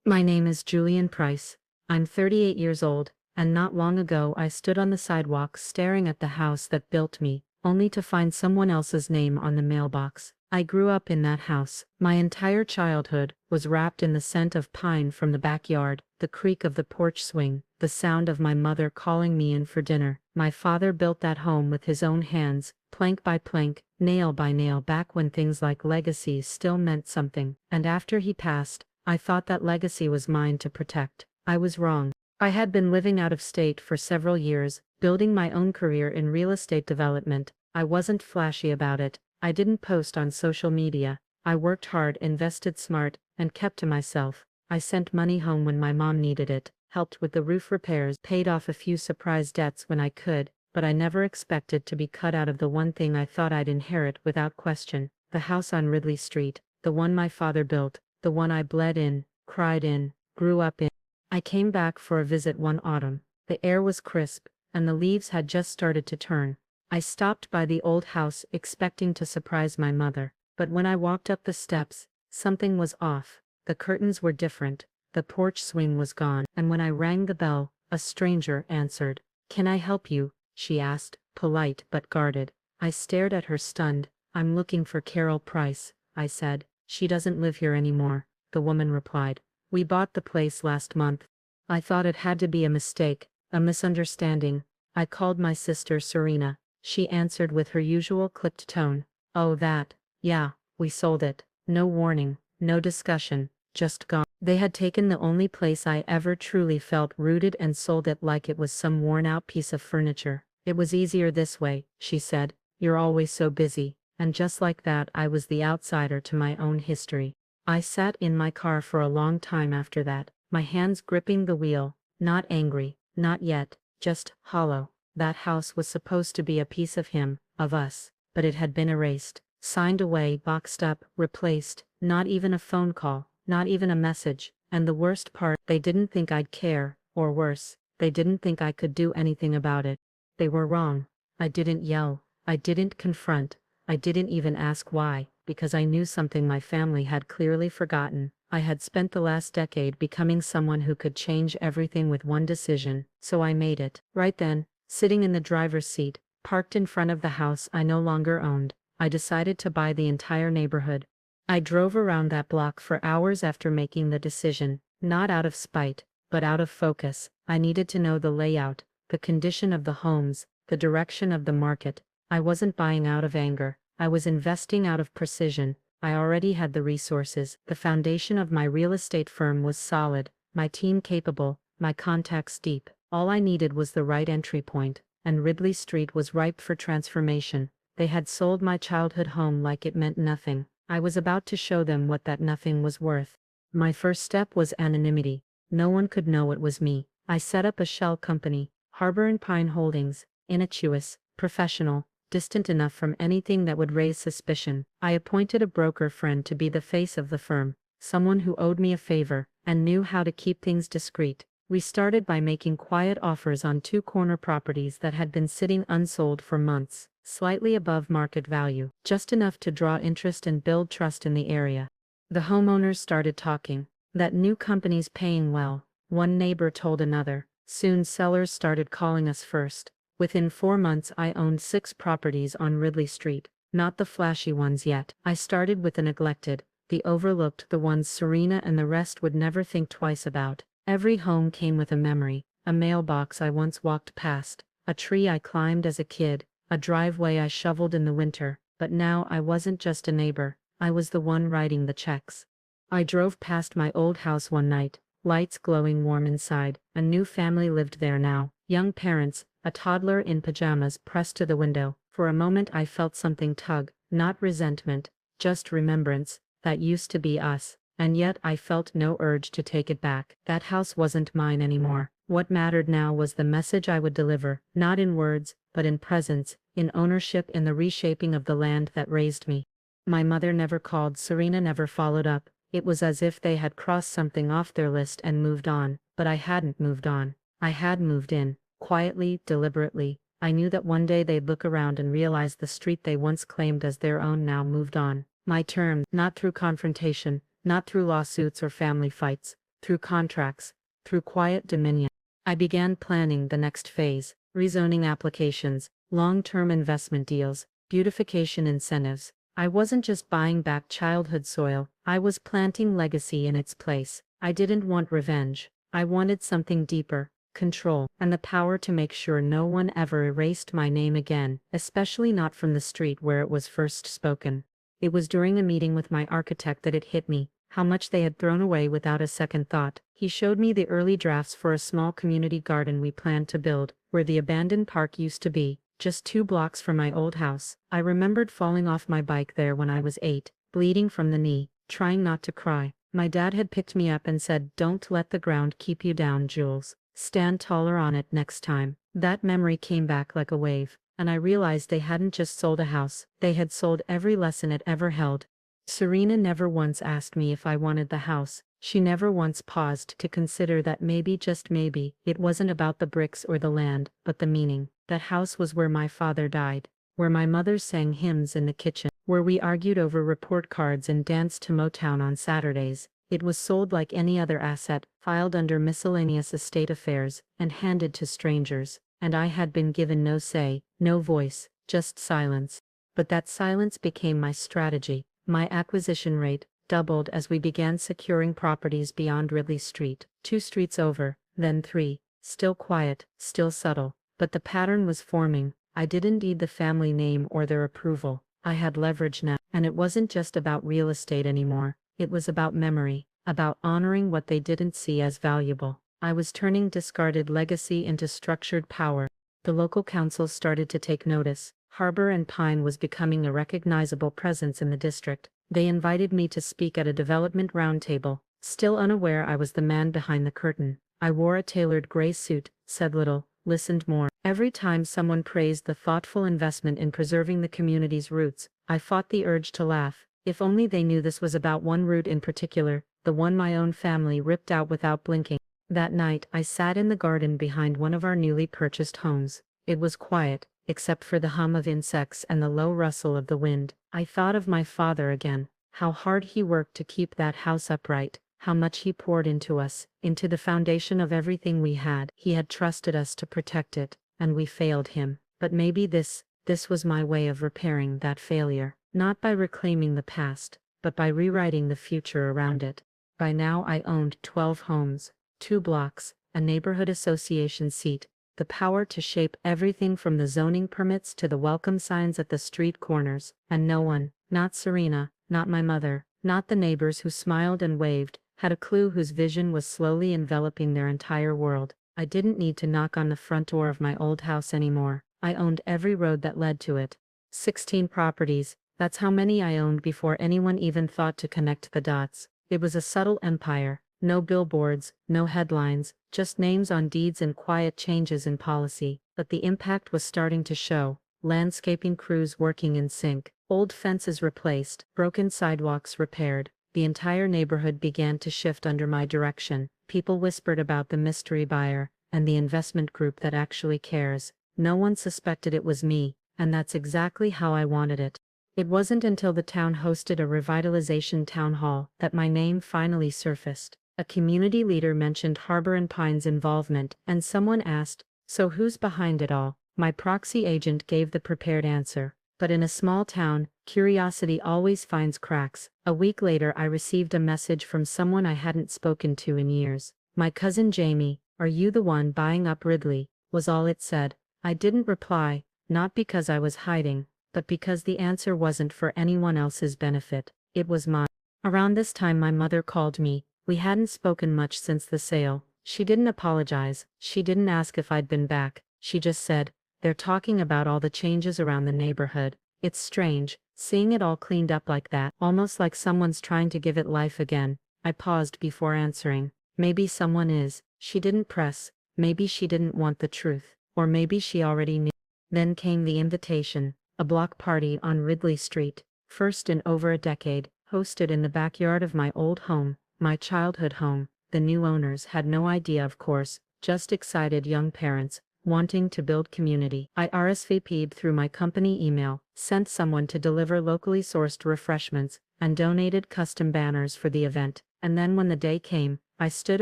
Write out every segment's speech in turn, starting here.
My name is Julian Price. I'm 38 years old, and not long ago I stood on the sidewalk staring at the house that built me, only to find someone else's name on the mailbox. I grew up in that house. My entire childhood was wrapped in the scent of pine from the backyard, the creak of the porch swing, the sound of my mother calling me in for dinner. My father built that home with his own hands, plank by plank, nail by nail, back when things like legacies still meant something. And after he passed, I thought that legacy was mine to protect. I was wrong. I had been living out of state for several years, building my own career in real estate development. I wasn't flashy about it. I didn't post on social media. I worked hard, invested smart, and kept to myself. I sent money home when my mom needed it, helped with the roof repairs, paid off a few surprise debts when I could, but I never expected to be cut out of the one thing I thought I'd inherit without question: the house on Ridley Street, the one my father built, the one I bled in, cried in, grew up in. I came back for a visit one autumn. The air was crisp, and the leaves had just started to turn. I stopped by the old house expecting to surprise my mother, but when I walked up the steps, something was off. The curtains were different, the porch swing was gone, and when I rang the bell, a stranger answered. "Can I help you?" she asked, polite but guarded. I stared at her stunned. "I'm looking for Carol Price," I said. "She doesn't live here anymore," the woman replied. "We bought the place last month." I thought it had to be a mistake, a misunderstanding. I called my sister Serena. She answered with her usual clipped tone. "Oh, that. Yeah, we sold it. No warning, no discussion, just gone." They had taken the only place I ever truly felt rooted and sold it like it was some worn-out piece of furniture. "It was easier this way," she said. "You're always so busy." And just like that, I was the outsider to my own history. I sat in my car for a long time after that, my hands gripping the wheel, not angry, not yet, just hollow. That house was supposed to be a piece of him, of us, but it had been erased, signed away, boxed up, replaced. Not even a phone call, not even a message. And the worst part, they didn't think I'd care, or worse, they didn't think I could do anything about it. They were wrong. I didn't yell, I didn't confront, I didn't even ask why, because I knew something my family had clearly forgotten. I had spent the last decade becoming someone who could change everything with one decision, so I made it. Right then, sitting in the driver's seat, parked in front of the house I no longer owned, I decided to buy the entire neighborhood. I drove around that block for hours after making the decision, not out of spite, but out of focus. I needed to know the layout, the condition of the homes, the direction of the market. I wasn't buying out of anger, I was investing out of precision. I already had the resources. The foundation of my real estate firm was solid, my team capable, my contacts deep. All I needed was the right entry point, and Ridley Street was ripe for transformation. They had sold my childhood home like it meant nothing. I was about to show them what that nothing was worth. My first step was anonymity. No one could know it was me. I set up a shell company, Harbor and Pine Holdings, innocuous, professional, distant enough from anything that would raise suspicion. I appointed a broker friend to be the face of the firm, someone who owed me a favor, and knew how to keep things discreet. We started by making quiet offers on 2 corner properties that had been sitting unsold for months, slightly above market value, just enough to draw interest and build trust in the area. The homeowners started talking. "That new company's paying well," one neighbor told another. Soon sellers started calling us first. Within 4 months I owned 6 properties on Ridley Street, not the flashy ones yet. I started with the neglected, the overlooked, the ones Serena and the rest would never think twice about. Every home came with a memory, a mailbox I once walked past, a tree I climbed as a kid, a driveway I shoveled in the winter. But now I wasn't just a neighbor, I was the one writing the checks. I drove past my old house one night, lights glowing warm inside. A new family lived there now, young parents, a toddler in pajamas pressed to the window. For a moment I felt something tug, not resentment, just remembrance. That used to be us, and yet I felt no urge to take it back. That house wasn't mine anymore. What mattered now was the message I would deliver, not in words, but in presence, in ownership, in the reshaping of the land that raised me. My mother never called, Serena never followed up. It was as if they had crossed something off their list and moved on, but I hadn't moved on. I had moved in. Quietly, deliberately. I knew that one day they'd look around and realize the street they once claimed as their own now moved on. My terms, not through confrontation, not through lawsuits or family fights, through contracts, through quiet dominion. I began planning the next phase: rezoning applications, long-term investment deals, beautification incentives. I wasn't just buying back childhood soil, I was planting legacy in its place. I didn't want revenge. I wanted something deeper: control, and the power to make sure no one ever erased my name again, especially not from the street where it was first spoken. It was during a meeting with my architect that it hit me, how much they had thrown away without a second thought. He showed me the early drafts for a small community garden we planned to build, where the abandoned park used to be, just 2 blocks from my old house. I remembered falling off my bike there when I was 8, bleeding from the knee, trying not to cry. My dad had picked me up and said, "Don't let the ground keep you down, Jules. Stand taller on it next time." That memory came back like a wave, and I realized they hadn't just sold a house, they had sold every lesson it ever held. Serena never once asked me if I wanted the house. She never once paused to consider that maybe, just maybe, it wasn't about the bricks or the land, but the meaning. That house was where my father died, where my mother sang hymns in the kitchen, where we argued over report cards and danced to Motown on Saturdays. It was sold like any other asset, filed under miscellaneous estate affairs, and handed to strangers, and I had been given no say, no voice, just silence. But that silence became my strategy. My acquisition rate doubled as we began securing properties beyond Ridley Street, 2 streets over, then 3, still quiet, still subtle. But the pattern was forming. I didn't need the family name or their approval. I had leverage now, and it wasn't just about real estate anymore. It was about memory, about honoring what they didn't see as valuable. I was turning discarded legacy into structured power. The local council started to take notice. Harbor and Pine was becoming a recognizable presence in the district. They invited me to speak at a development roundtable. Still unaware I was the man behind the curtain, I wore a tailored gray suit, said little, listened more. Every time someone praised the thoughtful investment in preserving the community's roots, I fought the urge to laugh. If only they knew this was about one root in particular, the one my own family ripped out without blinking. That night I sat in the garden behind one of our newly purchased homes. It was quiet, except for the hum of insects and the low rustle of the wind. I thought of my father again, how hard he worked to keep that house upright, how much he poured into us, into the foundation of everything we had. He had trusted us to protect it, and we failed him. But maybe this was my way of repairing that failure, not by reclaiming the past, but by rewriting the future around it. By now I owned 12 homes, 2 blocks, a neighborhood association seat, the power to shape everything from the zoning permits to the welcome signs at the street corners, and no one, not Serena, not my mother, not the neighbors who smiled and waved, had a clue whose vision was slowly enveloping their entire world. I didn't need to knock on the front door of my old house anymore. I owned every road that led to it. 16 properties, that's how many I owned before anyone even thought to connect the dots. It was a subtle empire. No billboards, no headlines, just names on deeds and quiet changes in policy. But the impact was starting to show. Landscaping crews working in sync, old fences replaced, broken sidewalks repaired. The entire neighborhood began to shift under my direction. People whispered about the mystery buyer, and the investment group that actually cares. No one suspected it was me, and that's exactly how I wanted it. It wasn't until the town hosted a revitalization town hall that my name finally surfaced. A community leader mentioned Harbor and Pine's involvement, and someone asked, "So who's behind it all?" My proxy agent gave the prepared answer. But in a small town, curiosity always finds cracks. A week later I received a message from someone I hadn't spoken to in years. "My cousin Jamie, are you the one buying up Ridley?" was all it said. I didn't reply, not because I was hiding, but because the answer wasn't for anyone else's benefit. It was mine. Around this time my mother called me. We hadn't spoken much since the sale. She didn't apologize. She didn't ask if I'd been back. She just said, "They're talking about all the changes around the neighborhood. It's strange, seeing it all cleaned up like that, almost like someone's trying to give it life again." I paused before answering. Maybe someone is. She didn't press. Maybe she didn't want the truth. Or maybe she already knew. Then came the invitation. A block party on Ridley Street. First in over a decade, hosted in the backyard of my old home. My childhood home. The new owners had no idea, of course, just excited young parents, wanting to build community. I RSVP'd through my company email, sent someone to deliver locally sourced refreshments, and donated custom banners for the event. And then when the day came, I stood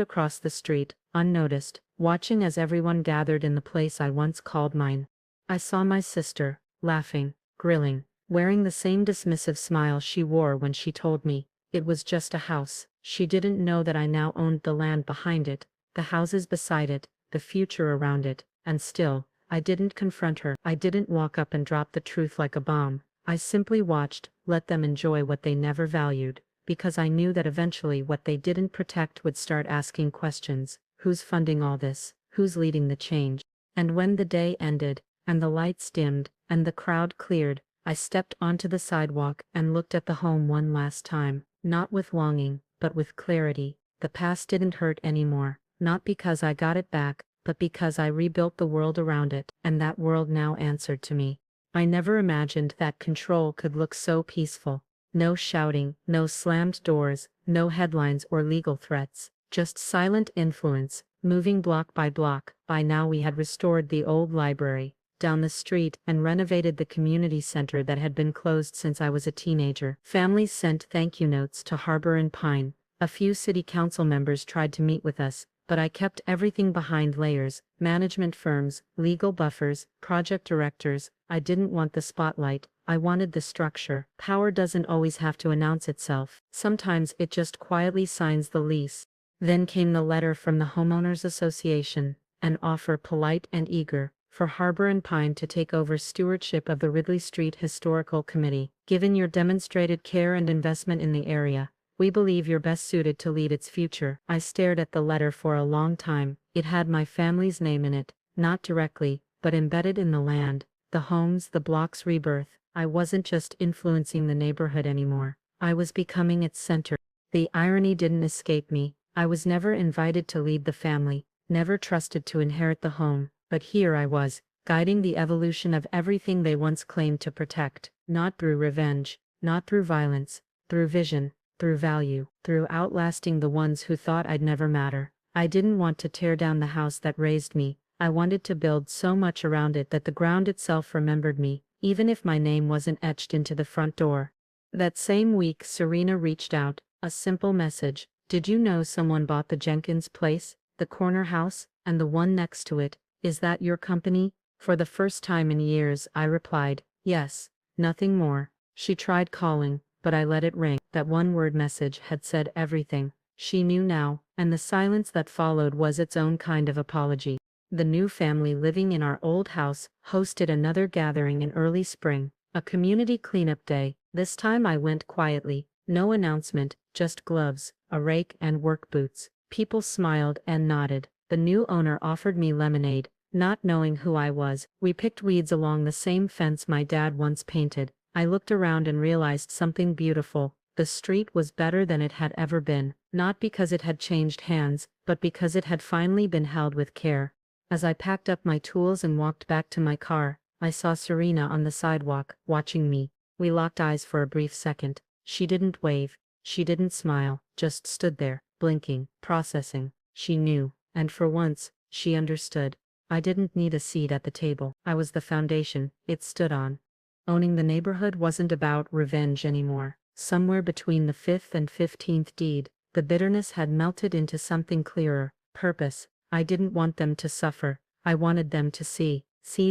across the street, unnoticed, watching as everyone gathered in the place I once called mine. I saw my sister, laughing, grilling, wearing the same dismissive smile she wore when she told me it was just a house. She didn't know that I now owned the land behind it, the houses beside it, the future around it, and still, I didn't confront her. I didn't walk up and drop the truth like a bomb. I simply watched, let them enjoy what they never valued, because I knew that eventually what they didn't protect would start asking questions. Who's funding all this? Who's leading the change? And when the day ended, and the lights dimmed, and the crowd cleared, I stepped onto the sidewalk and looked at the home one last time, not with longing, but with clarity. The past didn't hurt anymore, not because I got it back, but because I rebuilt the world around it, and that world now answered to me. I never imagined that control could look so peaceful. No shouting, no slammed doors, no headlines or legal threats, just silent influence, moving block by block. By now we had restored the old library down the street and renovated the community center that had been closed since I was a teenager. Families sent thank you notes to Harbor and Pine. A few city council members tried to meet with us, but I kept everything behind layers: management firms, legal buffers, project directors. I didn't want the spotlight, I wanted the structure. Power doesn't always have to announce itself. Sometimes it just quietly signs the lease. Then came the letter from the Homeowners Association, an offer polite and eager, for Harbor and Pine to take over stewardship of the Ridley Street Historical Committee. Given your demonstrated care and investment in the area, we believe you're best suited to lead its future. I stared at the letter for a long time. It had my family's name in it, not directly, but embedded in the land, the homes, the block's rebirth. I wasn't just influencing the neighborhood anymore. I was becoming its center. The irony didn't escape me. I was never invited to lead the family, never trusted to inherit the home, but here I was, guiding the evolution of everything they once claimed to protect, not through revenge, not through violence, through vision, through value, through outlasting the ones who thought I'd never matter. I didn't want to tear down the house that raised me. I wanted to build so much around it that the ground itself remembered me, even if my name wasn't etched into the front door. That same week Serena reached out, a simple message. Did you know someone bought the Jenkins place, the corner house, and the one next to it? Is that your company? For the first time in years I replied, yes, nothing more. She tried calling, but I let it ring. That one-word message had said everything. She knew now, and the silence that followed was its own kind of apology. The new family living in our old house hosted another gathering in early spring, a community cleanup day. This time I went quietly, no announcement, just gloves, a rake and work boots. People smiled and nodded. The new owner offered me lemonade, not knowing who I was. We picked weeds along the same fence my dad once painted. I looked around and realized something beautiful. The street was better than it had ever been, not because it had changed hands, but because it had finally been held with care. As I packed up my tools and walked back to my car, I saw Serena on the sidewalk, watching me. We locked eyes for a brief second. She didn't wave, she didn't smile, just stood there, blinking, processing. She knew, and for once, she understood. I didn't need a seat at the table. I was the foundation it stood on. Owning the neighborhood wasn't about revenge anymore. Somewhere between the 5th and 15th deed, the bitterness had melted into something clearer: purpose. I didn't want them to suffer. I wanted them to see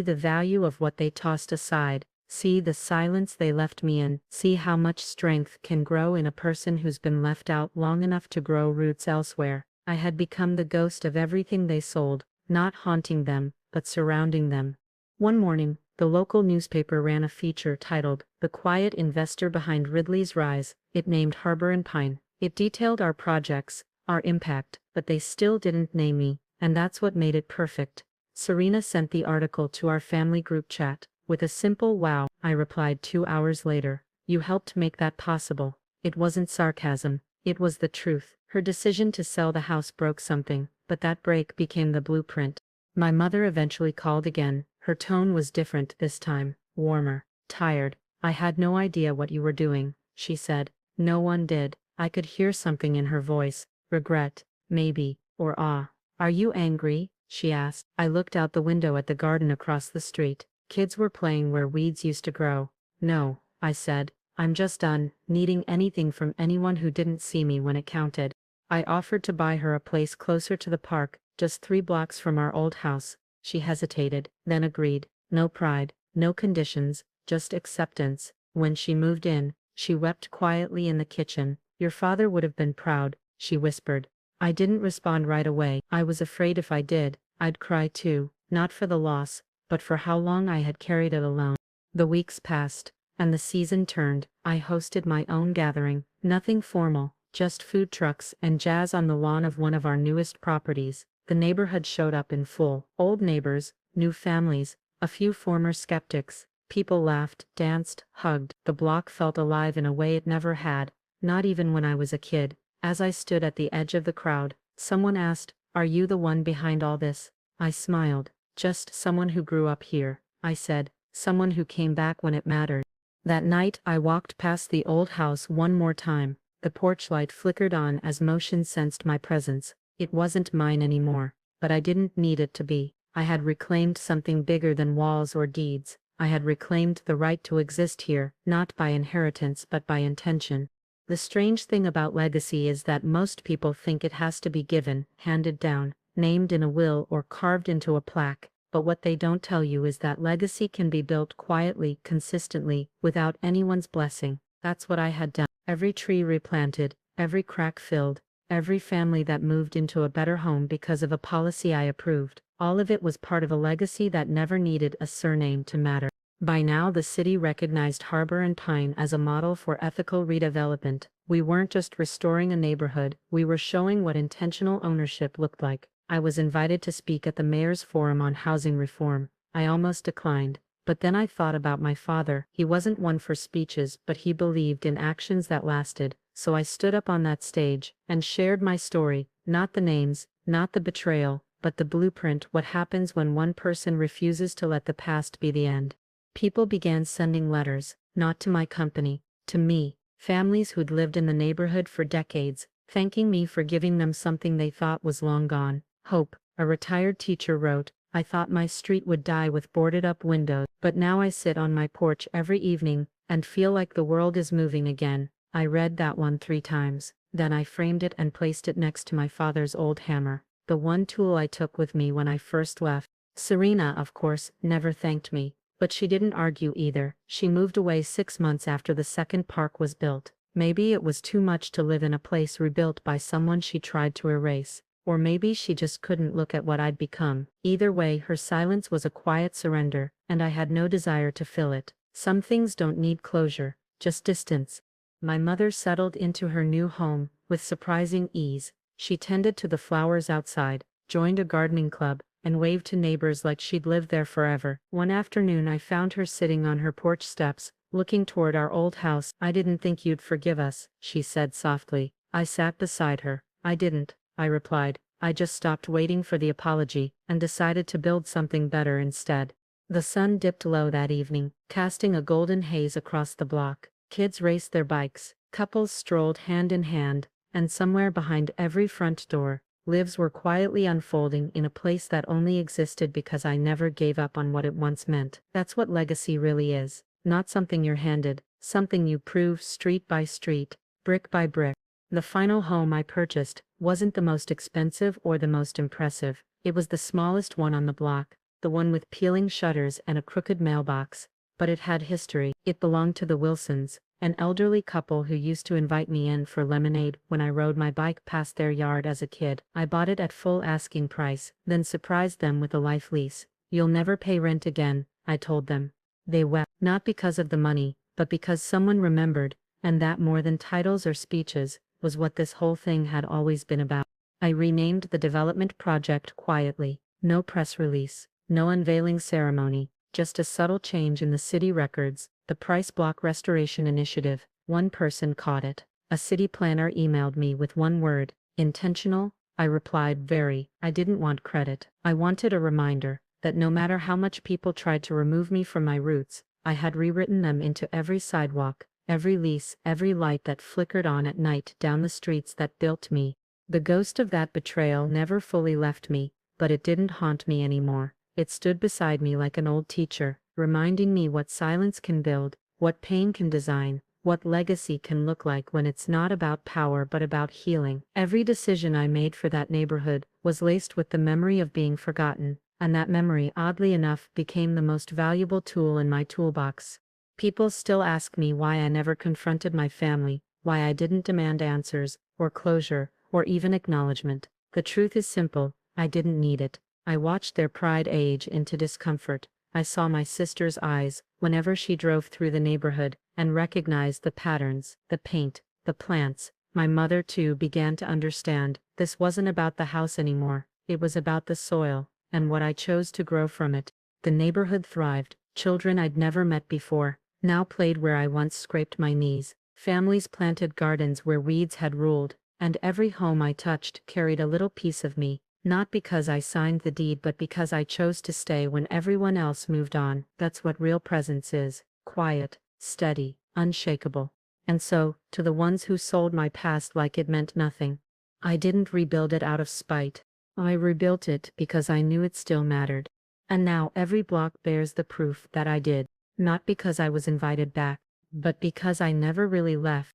the value of what they tossed aside, see the silence they left me in, see how much strength can grow in a person who's been left out long enough to grow roots elsewhere. I had become the ghost of everything they sold, not haunting them, but surrounding them. One morning, the local newspaper ran a feature titled, "The Quiet Investor Behind Ridley's Rise." It named Harbor and Pine. It detailed our projects, our impact, but they still didn't name me, and that's what made it perfect. Serena sent the article to our family group chat. With a simple "wow," I replied 2 hours later. You helped make that possible. It wasn't sarcasm, it was the truth. Her decision to sell the house broke something, but that break became the blueprint. My mother eventually called again. Her tone was different this time, warmer, tired. "I had no idea what you were doing," she said. No one did. I could hear something in her voice, regret, maybe, or awe. "Are you angry?" she asked. I looked out the window at the garden across the street. Kids were playing where weeds used to grow. "No," I said. "I'm just done needing anything from anyone who didn't see me when it counted." I offered to buy her a place closer to the park, just 3 blocks from our old house. She hesitated, then agreed. No pride, no conditions, just acceptance. When she moved in, she wept quietly in the kitchen. Your father would have been proud, she whispered. I didn't respond right away. I was afraid if I did, I'd cry too, not for the loss, but for how long I had carried it alone. The weeks passed, and the season turned. I hosted my own gathering, nothing formal, just food trucks and jazz on the lawn of one of our newest properties. The neighborhood showed up in full. Old neighbors, new families, a few former skeptics. People laughed, danced, hugged. The block felt alive in a way it never had, not even when I was a kid. As I stood at the edge of the crowd, someone asked, "Are you the one behind all this?" I smiled. "Just someone who grew up here," I said, "someone who came back when it mattered." That night I walked past the old house one more time. The porch light flickered on as motion sensed my presence. It wasn't mine anymore, but I didn't need it to be. I had reclaimed something bigger than walls or deeds. I had reclaimed the right to exist here, not by inheritance but by intention. The strange thing about legacy is that most people think it has to be given, handed down, named in a will or carved into a plaque, but what they don't tell you is that legacy can be built quietly, consistently, without anyone's blessing. That's what I had done. Every tree replanted, every crack filled, every family that moved into a better home because of a policy I approved. All of it was part of a legacy that never needed a surname to matter. By now the city recognized Harbor and Pine as a model for ethical redevelopment. We weren't just restoring a neighborhood, we were showing what intentional ownership looked like. I was invited to speak at the mayor's forum on housing reform. I almost declined, but then I thought about my father. He wasn't one for speeches, but he believed in actions that lasted. So I stood up on that stage and shared my story, not the names, not the betrayal, but the blueprint, what happens when one person refuses to let the past be the end. People began sending letters, not to my company, to me, families who'd lived in the neighborhood for decades, thanking me for giving them something they thought was long gone. Hope, a retired teacher wrote, "I thought my street would die with boarded-up windows, but now I sit on my porch every evening and feel like the world is moving again." I read that one 3 times, then I framed it and placed it next to my father's old hammer, the one tool I took with me when I first left. Serena, of course, never thanked me, but she didn't argue either. She moved away 6 months after the second park was built. Maybe it was too much to live in a place rebuilt by someone she tried to erase, or maybe she just couldn't look at what I'd become. Either way, her silence was a quiet surrender, and I had no desire to fill it. Some things don't need closure, just distance. My mother settled into her new home with surprising ease. She tended to the flowers outside, joined a gardening club, and waved to neighbors like she'd lived there forever. One afternoon I found her sitting on her porch steps, looking toward our old house. "I didn't think you'd forgive us," she said softly. I sat beside her. "I didn't," I replied. "I just stopped waiting for the apology, and decided to build something better instead." The sun dipped low that evening, casting a golden haze across the block. Kids raced their bikes, couples strolled hand in hand, and somewhere behind every front door, lives were quietly unfolding in a place that only existed because I never gave up on what it once meant. That's what legacy really is. Not something you're handed, something you prove street by street, brick by brick. The final home I purchased wasn't the most expensive or the most impressive. It was the smallest one on the block, the one with peeling shutters and a crooked mailbox. But it had history. It belonged to the Wilsons, an elderly couple who used to invite me in for lemonade when I rode my bike past their yard as a kid. I bought it at full asking price, then surprised them with a life lease. "You'll never pay rent again," I told them. They wept, not because of the money, but because someone remembered, and that more than titles or speeches, was what this whole thing had always been about. I renamed the development project quietly. No press release, no unveiling ceremony. Just a subtle change in the city records, the Price Block Restoration Initiative. One person caught it. A city planner emailed me with one word, intentional. I replied, very. I didn't want credit. I wanted a reminder that no matter how much people tried to remove me from my roots, I had rewritten them into every sidewalk, every lease, every light that flickered on at night down the streets that built me. The ghost of that betrayal never fully left me, but it didn't haunt me anymore. It stood beside me like an old teacher, reminding me what silence can build, what pain can design, what legacy can look like when it's not about power but about healing. Every decision I made for that neighborhood was laced with the memory of being forgotten, and that memory, oddly enough, became the most valuable tool in my toolbox. People still ask me why I never confronted my family, why I didn't demand answers, or closure, or even acknowledgement. The truth is simple: I didn't need it. I watched their pride age into discomfort. I saw my sister's eyes whenever she drove through the neighborhood, and recognized the patterns, the paint, the plants. My mother too began to understand. This wasn't about the house anymore. It was about the soil, and what I chose to grow from it. The neighborhood thrived. Children I'd never met before now played where I once scraped my knees. Families planted gardens where weeds had ruled, and every home I touched carried a little piece of me. Not because I signed the deed but because I chose to stay when everyone else moved on. That's what real presence is: quiet, steady, unshakable. And so, to the ones who sold my past like it meant nothing, I didn't rebuild it out of spite. I rebuilt it because I knew it still mattered. And now every block bears the proof that I did. Not because I was invited back, but because I never really left.